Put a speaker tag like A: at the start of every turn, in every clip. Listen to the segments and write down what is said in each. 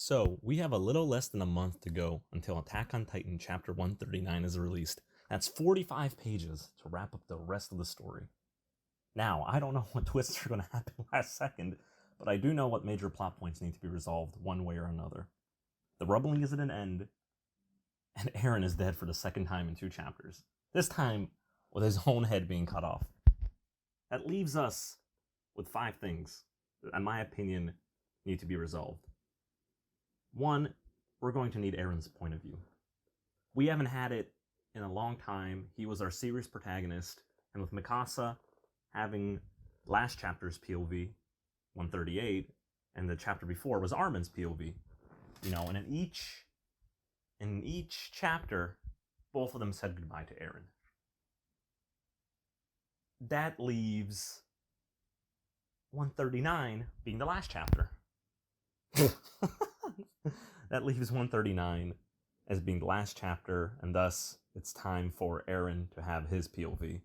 A: So, we have a little less than a month to go until Attack on Titan Chapter 139 is released. That's 45 pages to wrap up the rest of the story. Now, I don't know what twists are going to happen last second, but I do know what major plot points need to be resolved one way or another. The rumbling is at an end, and Eren is dead for the second time in 2 chapters. This time, with his own head being cut off. That leaves us with 5 things that, in my opinion, need to be resolved. 1, we're going to need Eren's point of view. We haven't had it in a long time. He was our series protagonist, and with Mikasa having last chapter's POV, 138, and the chapter before was Armin's POV. And in each chapter, both of them said goodbye to Eren. That leaves 139 being the last chapter. That leaves 139 as being the last chapter, and thus it's time for Eren to have his POV,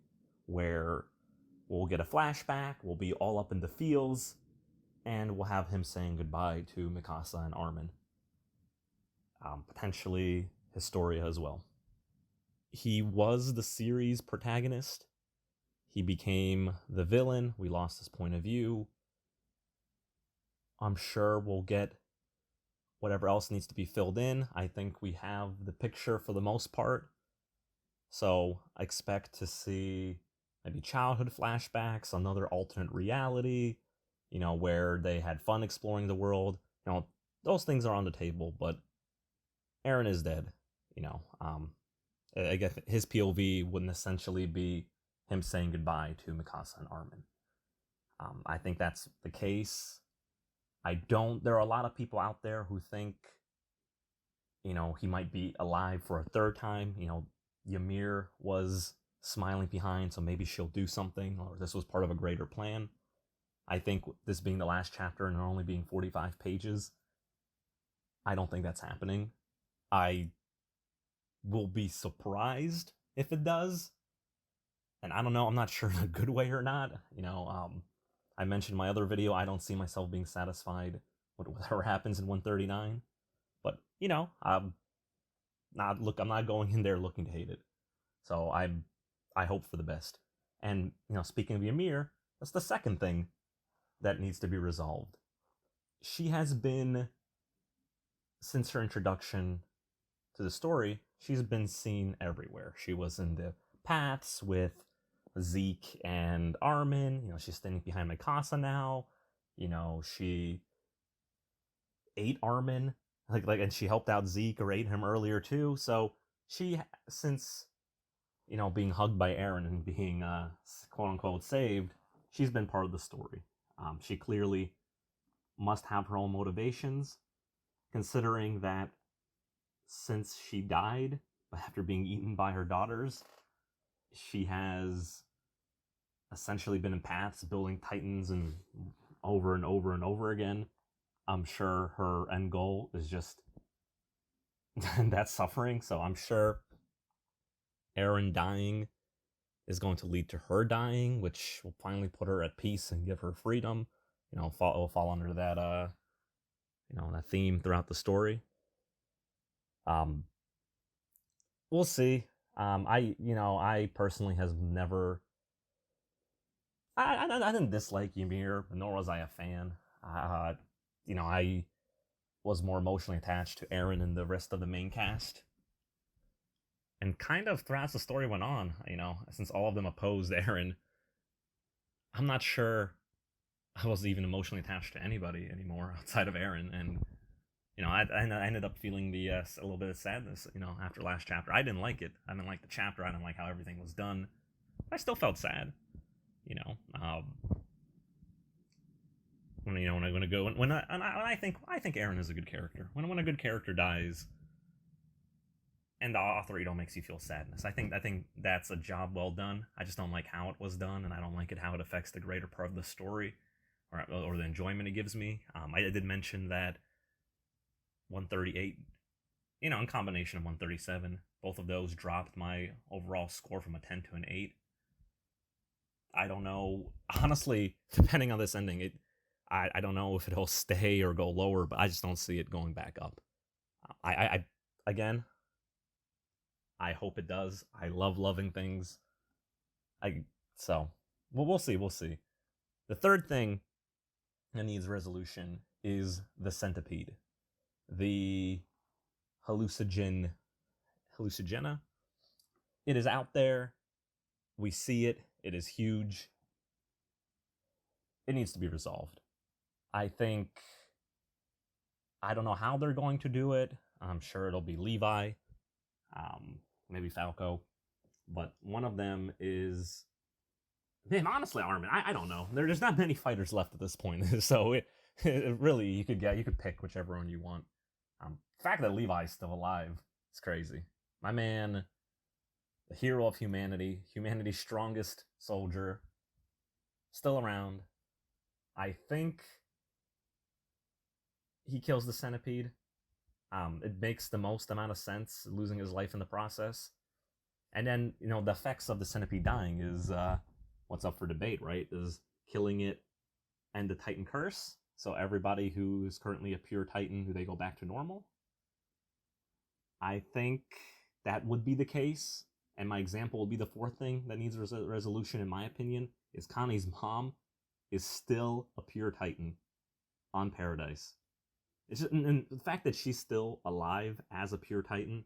A: where we'll get a flashback, we'll be all up in the fields, and we'll have him saying goodbye to Mikasa and Armin. Potentially Historia as well. He was the series protagonist. He became the villain. We lost his point of view. I'm sure we'll get whatever else needs to be filled in. I think we have the picture for the most part. So I expect to see maybe childhood flashbacks, another alternate reality, where they had fun exploring the world. Those things are on the table, but Eren is dead. I guess his POV wouldn't essentially be him saying goodbye to Mikasa and Armin. I think that's the case. There are a lot of people out there who think, he might be alive for a third time. Ymir was smiling behind, so maybe she'll do something, or this was part of a greater plan. I think this being the last chapter and only being 45 pages, I don't think that's happening. I will be surprised if it does. And I don't know, I'm not sure in a good way or not. I mentioned in my other video, I don't see myself being satisfied with whatever happens in 139. But, I'm not going in there looking to hate it. So I hope for the best. And, speaking of Ymir, that's the second thing that needs to be resolved. She has been, since her introduction to the story, she's been seen everywhere. She was in the paths with Zeke and Armin. She's standing behind Mikasa now. She ate Armin, and she helped out Zeke or ate him earlier too. So she, since being hugged by Eren and being quote unquote saved, she's been part of the story. She clearly must have her own motivations, considering that since she died after being eaten by her daughters, she has essentially been in paths building Titans and over and over and over again. I'm sure her end goal is just that suffering. So I'm sure Eren dying is going to lead to her dying, which will finally put her at peace and give her freedom. Will fall under that that theme throughout the story. We'll see. I personally has never. I didn't dislike Ymir, nor was I a fan. I was more emotionally attached to Eren and the rest of the main cast. And kind of throughout as the story went on, since all of them opposed Eren, I'm not sure I was even emotionally attached to anybody anymore outside of Eren. And I ended up feeling a little bit of sadness, after last chapter. I didn't like it. I didn't like the chapter. I didn't like how everything was done. I still felt sad, when I'm gonna go when I think Eren is a good character. When a good character dies, and the author makes you feel sadness, I think that's a job well done. I just don't like how it was done, and I don't like how it affects the greater part of the story, or the enjoyment it gives me. I did mention that 138, in combination of 137, both of those dropped my overall score from a 10 to an 8. I don't know. Honestly, depending on this ending, I don't know if it'll stay or go lower, but I just don't see it going back up. Again, I hope it does. I love loving things. So we'll see. We'll see. The third thing that needs resolution is the centipede, the hallucigena. It is out there. We see it. It is huge. It needs to be resolved. I don't know how they're going to do it. I'm sure it'll be Levi, maybe Falco, but one of them is. Man, honestly, Armin, I don't know. There's not many fighters left at this point, so it really you could pick whichever one you want. The fact that Levi's still alive is crazy. My man, the hero of humanity, humanity's strongest soldier, still around. I think he kills the centipede. It makes the most amount of sense, losing his life in the process. And then, the effects of the centipede dying is what's up for debate, right? Is killing it end the Titan curse? So everybody who is currently a pure Titan, do they go back to normal? I think that would be the case. And my example will be the fourth thing that needs resolution, in my opinion, is Connie's mom is still a pure Titan on Paradise. It's just, and the fact that she's still alive as a pure Titan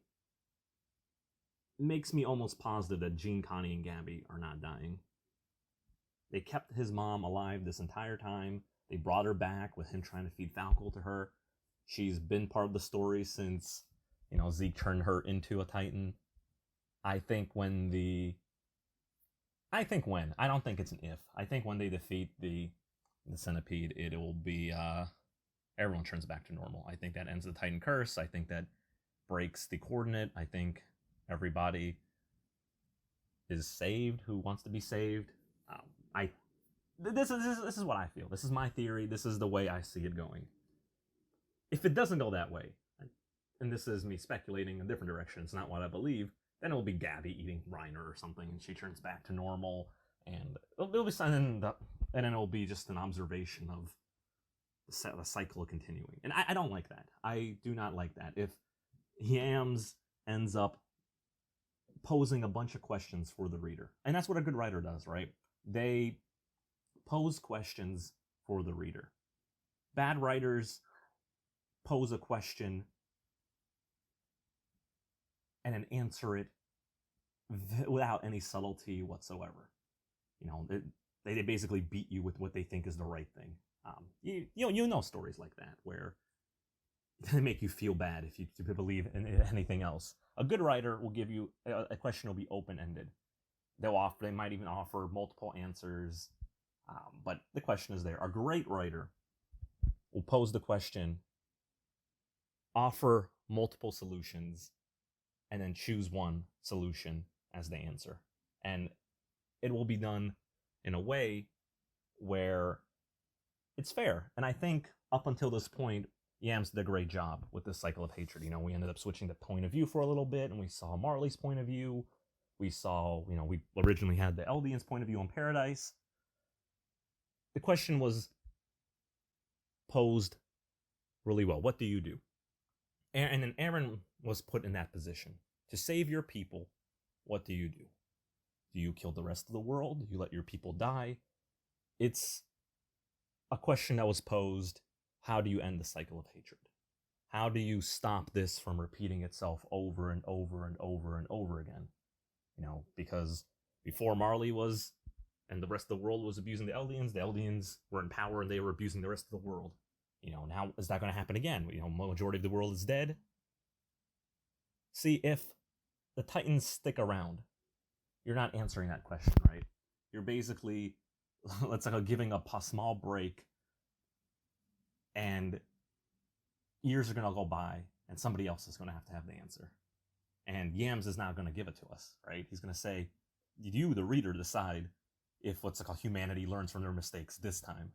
A: makes me almost positive that Jean, Connie, and Gabby are not dying. They kept his mom alive this entire time. They brought her back with him trying to feed Falco to her. She's been part of the story since, Zeke turned her into a Titan. I don't think it's an if. I think when they defeat the centipede, it will be everyone turns back to normal. I think that ends the Titan curse. I think that breaks the coordinate. I think everybody is saved who wants to be saved. This is what I feel. This is my theory. This is the way I see it going. If it doesn't go that way, and this is me speculating in a different direction, it's not what I believe, then it'll be Gabby eating Reiner or something, and she turns back to normal, and it'll be something, and then it'll be just an observation of the cycle continuing. And I don't like that. I do not like that. If Yams ends up posing a bunch of questions for the reader, and that's what a good writer does, right? They pose questions for the reader. Bad writers pose a question and then answer it without any subtlety whatsoever. They basically beat you with what they think is the right thing. You know stories like that where they make you feel bad if you believe in anything else. A good writer will give you a question will be open-ended. They might even offer multiple answers, but the question is there. A great writer will pose the question, offer multiple solutions, and then choose one solution as the answer. And it will be done in a way where it's fair. And I think up until this point, Yams did a great job with this cycle of hatred. We ended up switching the point of view for a little bit, and we saw Marley's point of view. We saw, we originally had the Eldian's point of view on Paradise. The question was posed really well. What do you do? And then Aaron was put in that position. To save your people, what do you do? Do you kill the rest of the world? Do you let your people die? It's a question that was posed. How do you end the cycle of hatred? How do you stop this from repeating itself over and over and over and over again? Because before Marley was, and the rest of the world was abusing the Eldians were in power and they were abusing the rest of the world. Now is that going to happen again? Majority of the world is dead. See, if the Titans stick around, you're not answering that question, right? You're basically, let's say, giving a small break, and years are going to go by, and somebody else is going to have the answer. And Yams is not going to give it to us, right? He's going to say, you, the reader, decide if humanity learns from their mistakes this time.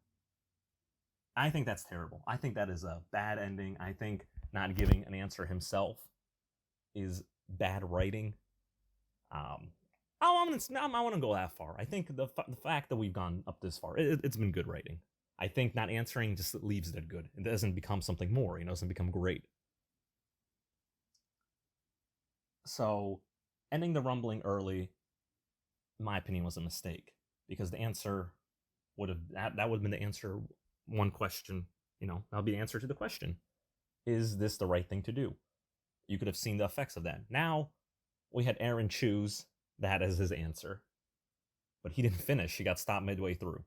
A: I think that's terrible. I think that is a bad ending. I think not giving an answer himself is bad writing. I want to go that far. I think the fact that we've gone up this far, it's been good writing. I think not answering just leaves it at good. It doesn't become something more, it doesn't become great. So, ending the rumbling early, in my opinion, was a mistake, because the answer would have that would have been the answer. One question, that would be the answer to the question: is this the right thing to do? You could have seen the effects of that. Now we had Eren choose that as his answer, but he didn't finish. He got stopped midway through.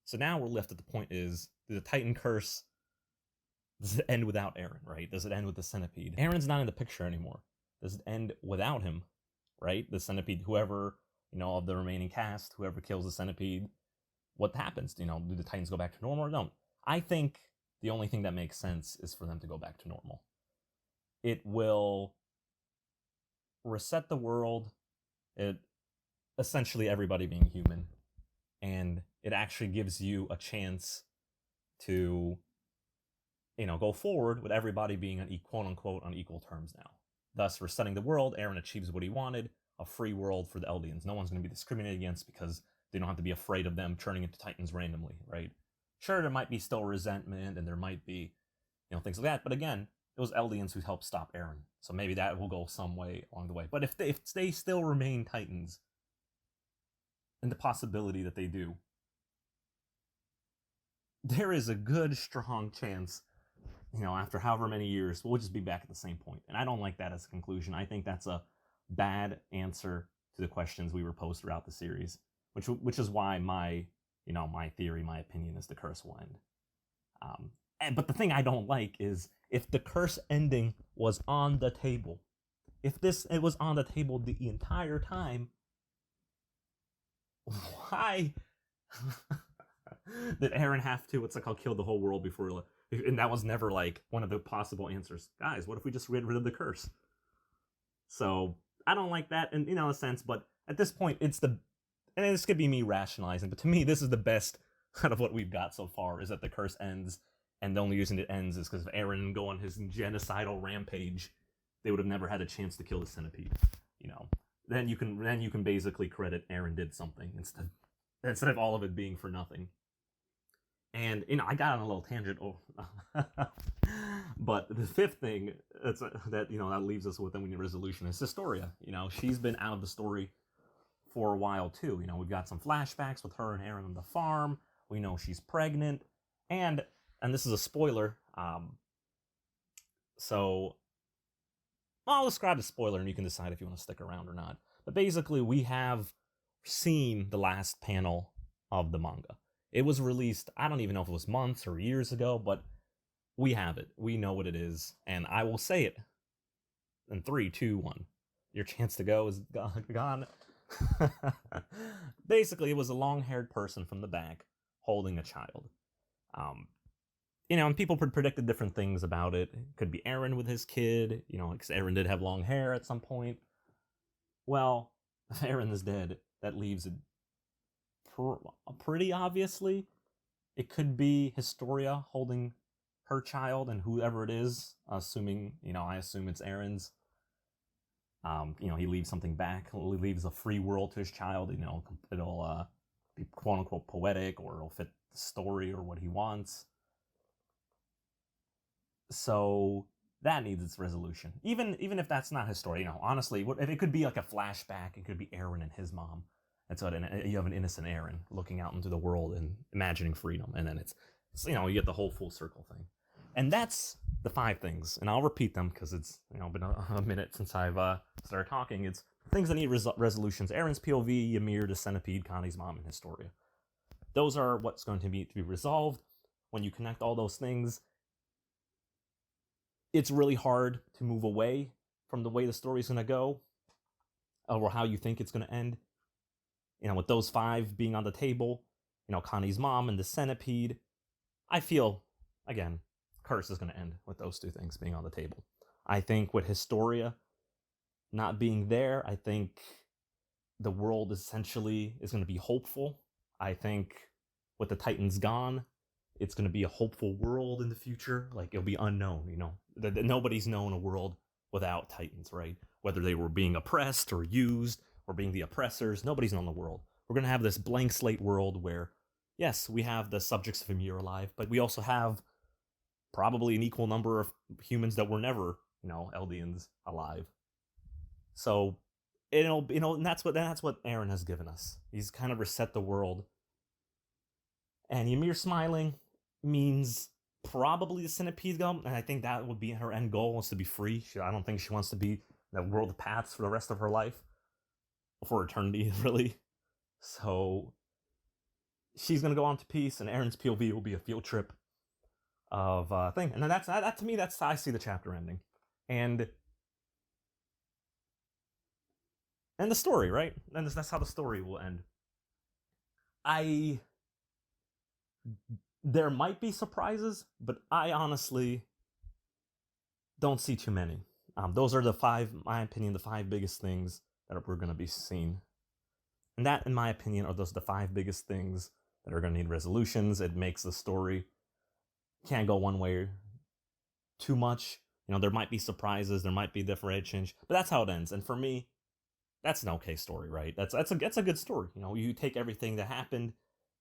A: So now we're left at the point: is the Titan curse, does it end without Eren, right? Does it end with the centipede? Eren's not in the picture anymore. Does it end without him, right? The centipede, whoever, of the remaining cast, whoever kills the centipede, what happens? Do the Titans go back to normal or don't? I think the only thing that makes sense is for them to go back to normal. It will reset the world, it essentially everybody being human, and it actually gives you a chance to, go forward with everybody being on quote unquote on equal terms now. Thus, resetting the world, Eren achieves what he wanted: a free world for the Eldians. No one's going to be discriminated against because they don't have to be afraid of them turning into Titans randomly, right? Sure, there might be still resentment and there might be, things like that. But again, it was Eldians who helped stop Eren. So maybe that will go some way along the way. But if they still remain Titans, and the possibility that they do, there is a good, strong chance, after however many years, we'll just be back at the same point. And I don't like that as a conclusion. I think that's a bad answer to the questions we were posed throughout the series, which is why my theory, my opinion is the curse will end. But the thing I don't like is, if the curse ending was on the table, if it was on the table the entire time, why did Eren have to, kill the whole world before? And that was never one of the possible answers. Guys, what if we just get rid of the curse? So I don't like that, in a sense. But at this point, and this could be me rationalizing, but to me, this is the best out of what we've got so far, is that the curse ends, and the only reason it ends is because if Eren didn't go on his genocidal rampage, they would have never had a chance to kill the centipede. Then you can basically credit Eren did something instead of all of it being for nothing. And I got on a little tangent, but the fifth thing that leaves us with a resolution is Historia. She's been out of the story for a while too. We've got some flashbacks with her and Eren on the farm. We know she's pregnant, and this is a spoiler. So I'll describe the spoiler, and you can decide if you want to stick around or not. But basically, we have seen the last panel of the manga. It was released, I don't even know if it was months or years ago, but we have it. We know what it is, and I will say it in 3, 2, 1. Your chance to go is gone. Basically, it was a long-haired person from the back holding a child. And people predicted different things about it. It could be Eren with his kid, because Eren did have long hair at some point. Well, if Eren is dead, that leaves it pretty obviously. It could be Historia holding her child, and whoever it is, assuming, I assume it's Eren's. He leaves something back. He leaves a free world to his child. It'll be quote unquote poetic, or it'll fit the story or what he wants. So that needs its resolution. Even if that's not his story, honestly, it could be like a flashback. It could be Eren and his mom. And so you have an innocent Eren looking out into the world and imagining freedom. And then it's you get the whole full circle thing. And that's the 5 things. And I'll repeat them because it's been a minute since I've started talking. It's things that need resolutions: Eren's POV, Ymir, the centipede, Connie's mom, and Historia. Those are what's going to be resolved. When you connect all those things, it's really hard to move away from the way the story's going to go, or how you think it's going to end. With those 5 being on the table, Connie's mom and the centipede, I feel, again, curse is going to end with those 2 things being on the table. I think with Historia not being there, I think the world essentially is going to be hopeful. I think with the Titans gone, it's going to be a hopeful world in the future. It'll be unknown, nobody's known a world without Titans, right? Whether they were being oppressed or used or being the oppressors, nobody's known the world. We're going to have this blank slate world where yes, we have the subjects of Ymir alive, but we also have probably an equal number of humans that were never, Eldians alive. So, and that's what Aaron has given us. He's kind of reset the world. And Ymir smiling means probably the centipede go, and I think that would be her end goal, is to be free. I don't think she wants to be that world of paths for the rest of her life, for eternity, really. So she's gonna go on to peace, and Aaron's POV will be a field trip of thing. And then that to me, that's how I see the chapter ending, and the story, right? And that's how the story will end. There might be surprises, but I honestly don't see too many. Those are my opinion, the five biggest things that we're going to be seeing. And that, in my opinion, are the five biggest things that are going to need resolutions. It makes the story can't go one way too much. There might be surprises, there might be differentiation, but that's how it ends. And for me, that's an okay story, right? That's a good story. You take everything that happened.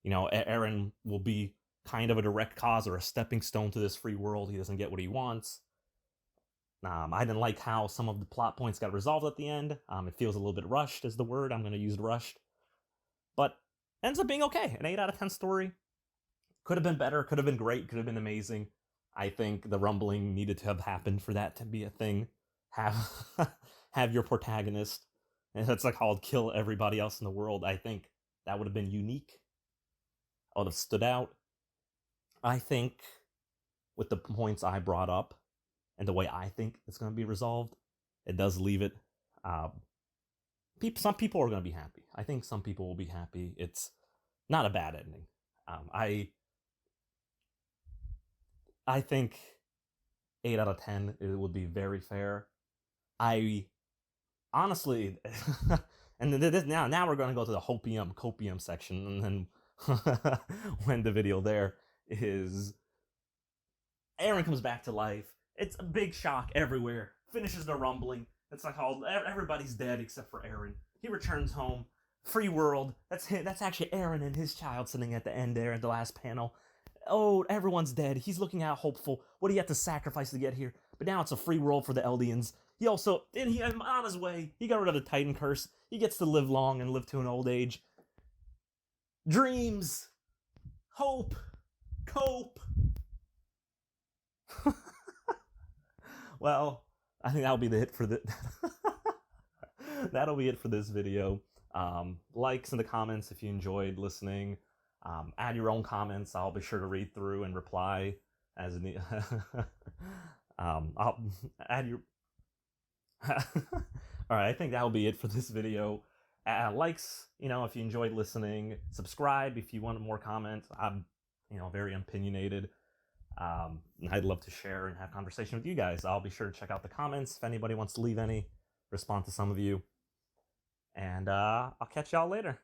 A: Aaron will be kind of a direct cause or a stepping stone to this free world. He doesn't get what he wants. I didn't like how some of the plot points got resolved at the end. It feels a little bit rushed, is the word. I'm going to use rushed. But ends up being okay. An 8 out of 10 story. Could have been better, could have been great, could have been amazing. I think the rumbling needed to have happened for that to be a thing. Have your protagonist, and that's like called kill everybody else in the world. I think that would have been unique. I would have stood out. I think with the points I brought up and the way I think it's going to be resolved, it does leave it. Some people are going to be happy. I think some people will be happy. It's not a bad ending. I think 8 out of 10 it would be very fair. I honestly, and now we're going to go to the copium section, and then when the video there is Aaron comes back to life. It's a big shock everywhere. Finishes the rumbling. It's like everybody's dead except for Aaron. He returns home. Free world. That's actually Aaron and his child sitting at the end there at the last panel. Oh, everyone's dead. He's looking out hopeful. What do you have to sacrifice to get here? But now it's a free world for the Eldians. He on his way. He got rid of the Titan curse. He gets to live long and live to an old age. Dreams. Hope. Cope. Well, I think that'll be the hit for that'll be it for this video. Likes in the comments if you enjoyed listening. Add your own comments. I'll be sure to read through and reply as the I'll add your Alright, I think that'll be it for this video. Likes, if you enjoyed listening. Subscribe if you want more comments. I'm, very opinionated. I'd love to share and have conversation with you guys. I'll be sure to check out the comments if anybody wants to leave any, respond to some of you. And I'll catch y'all later.